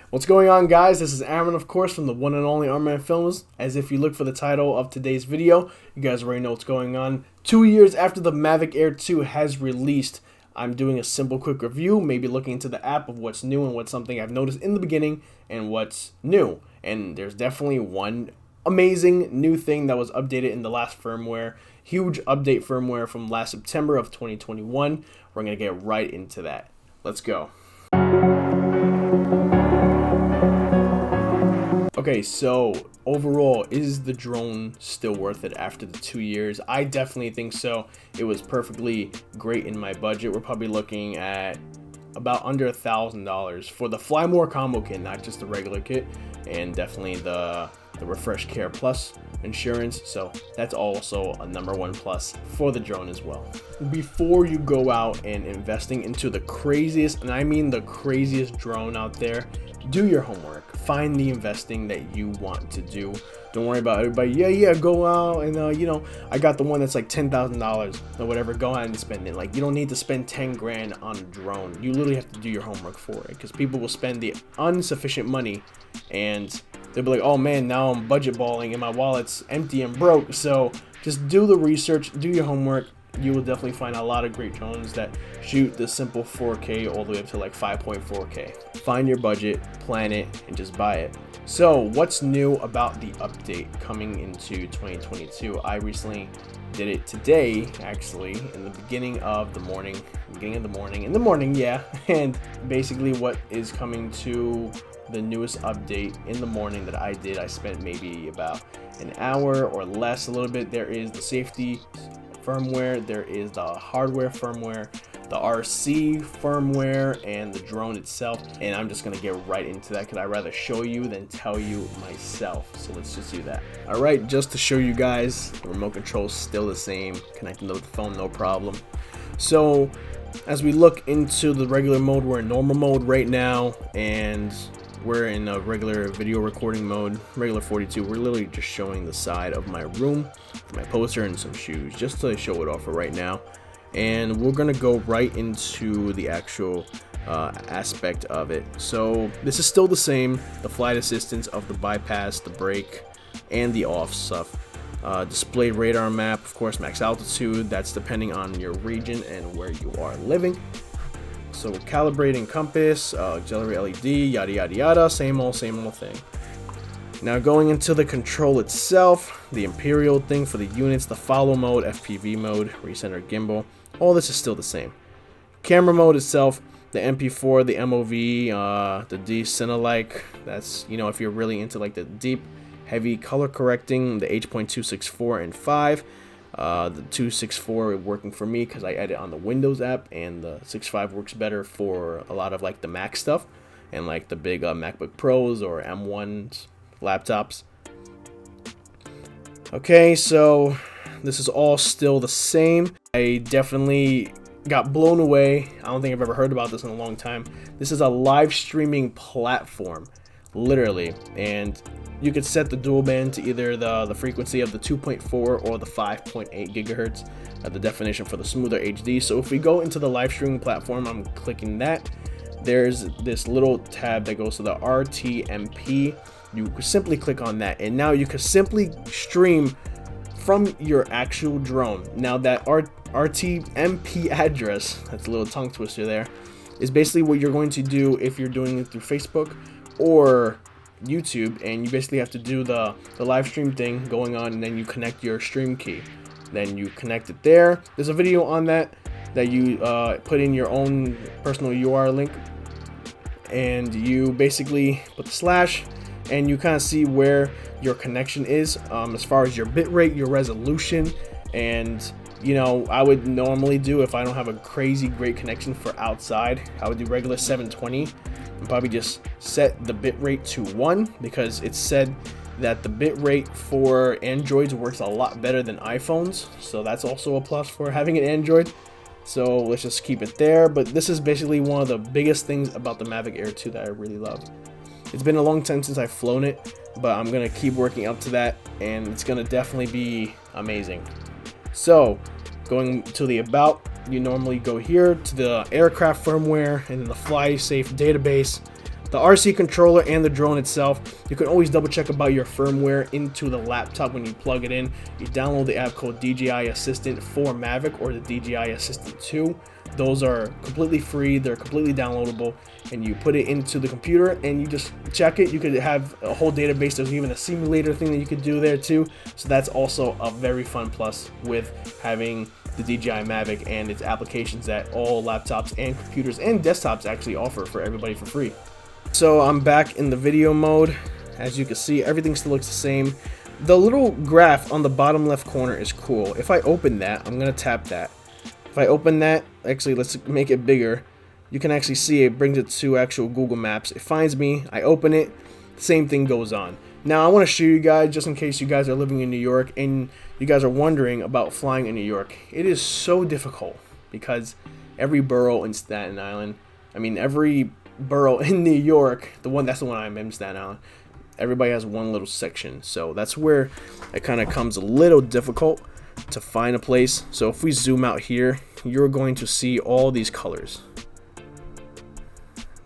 What's going on, guys? This is Aaron, of course, from the one and only Armman Films. As if you look for the title of today's video, you guys already know what's going on. 2 years after the Mavic Air 2 has released, I'm doing a simple quick review, maybe looking into the app of what's new and what's something I've noticed in the beginning and what's new. And there's definitely one amazing new thing that was updated in the last firmware. Huge update firmware from last September of 2021. We're going to get right into that. Let's go. Okay, so overall, is the drone still worth it after the 2 years? I definitely think so. It was perfectly great in my budget. We're probably looking at about under $1,000 for the Fly More combo kit, not just the regular kit, and definitely the Refresh Care Plus insurance. So that's also a #1 plus for the drone as well. Before you go out and investing into the craziest, and I mean the craziest drone out there, do your homework. Find the investing that you want to do. Don't worry about everybody. Yeah, go out and I got the one that's like $10,000 or whatever. Go out and spend it. Like, you don't need to spend 10 grand on a drone. You literally have to do your homework for it, because people will spend the insufficient money and they'll be like, oh man, now I'm budget balling and my wallet's empty and broke. So just do the research, do your homework. You will definitely find a lot of great drones that shoot the simple 4K all the way up to like 5.4K. Find your budget, plan it, and just buy it. So what's new about the update coming into 2022? I recently did it today, actually, in the beginning of the morning, yeah. And basically what is coming to the newest update in the morning that I did, I spent maybe about an hour or less, a little bit. There is the safety firmware, there is the hardware firmware, the RC firmware, and the drone itself. And I'm just gonna get right into that because I'd rather show you than tell you myself. So let's just do that. All right, just to show you guys, the remote control is still the same, connecting to the phone, no problem. So as we look into the regular mode, we're in normal mode right now, and we're in a regular video recording mode, regular 42. We're literally just showing the side of my room, my poster, and some shoes, just to show it off for right now. And we're gonna go right into the actual aspect of it. So this is still the same, the flight assistance of the bypass, the brake, and the off stuff. Displayed radar map, of course, max altitude, that's depending on your region and where you are living. So calibrating compass, auxiliary LED, yada yada yada, same old thing. Now going into the control itself, the Imperial thing for the units, the follow mode, FPV mode, recenter gimbal, all this is still the same. Camera mode itself, the MP4, the MOV, the D-Cinelike, that's, if you're really into like the deep, heavy color correcting, the H.264 and 5. The 264 working for me because I edit on the Windows app, and the 6.5 works better for a lot of like the Mac stuff and like the big MacBook Pros or M1s laptops. Okay, so this is all still the same. I definitely got blown away. I don't think I've ever heard about this in a long time. This is a live streaming platform, literally, and you could set the dual band to either the frequency of the 2.4 or the 5.8 gigahertz, the definition for the smoother HD. So if we go into the live streaming platform, I'm clicking that. There's this little tab that goes to the RTMP. You simply click on that, and now you can simply stream from your actual drone. Now that RTMP address, that's a little tongue twister there, is basically what you're going to do if you're doing it through Facebook or YouTube, and you basically have to do the live stream thing going on, and then you connect your stream key, then you connect it there. There's a video on that you put in your own personal URL link, and you basically put the slash, and you kind of see where your connection is, as far as your bitrate, your resolution, and I would normally do, if I don't have a crazy great connection for outside, I would do regular 720 and probably just set the bitrate to 1, because it's said that the bitrate for Androids works a lot better than iPhones, so that's also a plus for having an Android. So let's just keep it there. But this is basically one of the biggest things about the Mavic Air 2 that I really love. It's been a long time since I've flown it, but I'm gonna keep working up to that, and it's gonna definitely be amazing. So going to the about, you normally go here to the aircraft firmware and the fly safe database. The RC controller and the drone itself, you can always double check about your firmware into the laptop when you plug it in. You download the app called DJI Assistant for Mavic or the DJI Assistant 2. Those are completely free, they're completely downloadable, and you put it into the computer and you just check it. You could have a whole database. There's even a simulator thing that you could do there too. So that's also a very fun plus with having the DJI Mavic and its applications that all laptops and computers and desktops actually offer for everybody for free. So I'm back in the video mode. As you can see, everything still looks the same. The little graph on the bottom left corner is cool. If I open that, I'm gonna tap that. If I open that, actually let's make it bigger. You can actually see it brings it to actual Google Maps. It finds me, I open it, same thing goes on. Now I want to show you guys, just in case you guys are living in New York and you guys are wondering about flying in New York. It is so difficult because every borough in Staten Island, every borough in New York, that's the one I'm in, Staten Island, everybody has one little section. So that's where it kind of comes a little difficult to find a place. So if we zoom out here, you're going to see all these colors.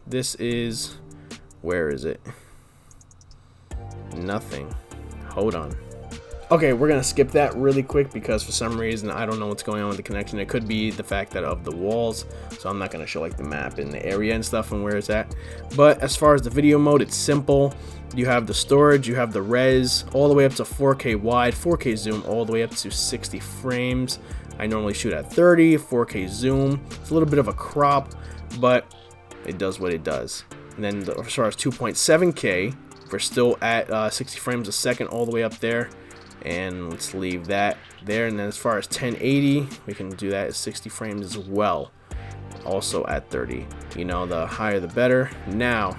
This is, where is it? Nothing. Hold on. Okay, we're gonna skip that really quick because for some reason I don't know what's going on with the connection. It could be the fact that of the walls, so I'm not gonna show like the map and the area and stuff and where it's at. But as far as the video mode, it's simple. You have the storage, you have the res all the way up to 4K wide, 4K zoom all the way up to 60 frames. I normally shoot at 30, 4K zoom. It's a little bit of a crop, but it does what it does. And then as far as 2.7K, we're still at 60 frames a second all the way up there. And let's leave that there. And then as far as 1080, we can do that at 60 frames as well, also at 30. You know, the higher the better. Now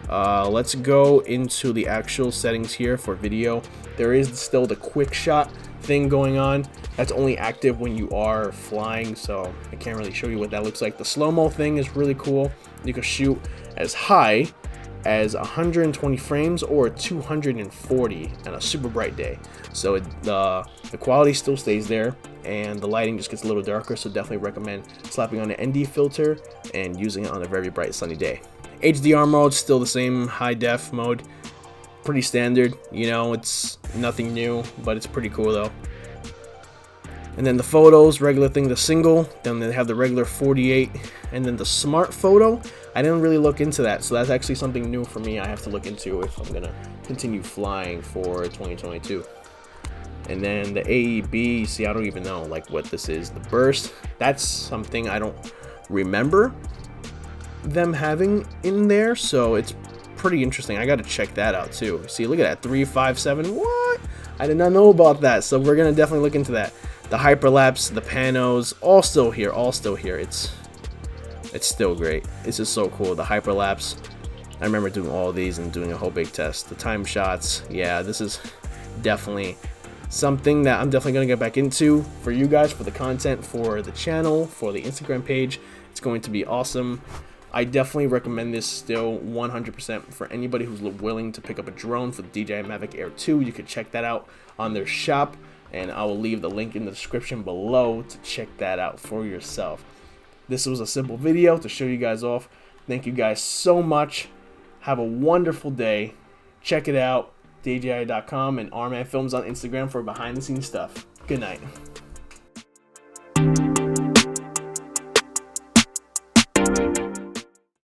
let's go into the actual settings here for video. There is still the quick shot thing going on. That's only active when you are flying, so I can't really show you what that looks like. The slow-mo thing is really cool. You can shoot as high as 120 frames or 240 on a super bright day. So the quality still stays there and the lighting just gets a little darker, so definitely recommend slapping on an ND filter and using it on a very bright sunny day. HDR mode, still the same high def mode. Pretty standard, you know, it's nothing new, but it's pretty cool though. And then the photos, regular thing, the single, then they have the regular 48, and then the smart photo. I didn't really look into that, so that's actually something new for me I have to look into if I'm gonna continue flying for 2022. And then the AEB, see, I don't even know like what this is. The burst, that's something I don't remember them having in there, so it's pretty interesting. I gotta check that out too. See, look at that, 357, what? I did not know about that, so we're gonna definitely look into that. The hyperlapse, the panos, all still here, It's still great. This is so cool. The hyperlapse, I remember doing all of these and doing a whole big test. The time shots, yeah, this is definitely something that I'm definitely gonna get back into for you guys, for the content, for the channel, for the Instagram page. It's going to be awesome. I definitely recommend this still 100% for anybody who's willing to pick up a drone for the DJI Mavic Air 2. You can check that out on their shop, and I will leave the link in the description below to check that out for yourself. This was a simple video to show you guys off. Thank you guys so much. Have a wonderful day. Check it out, DJI.com and Arman Films on Instagram for behind the scenes stuff. Good night.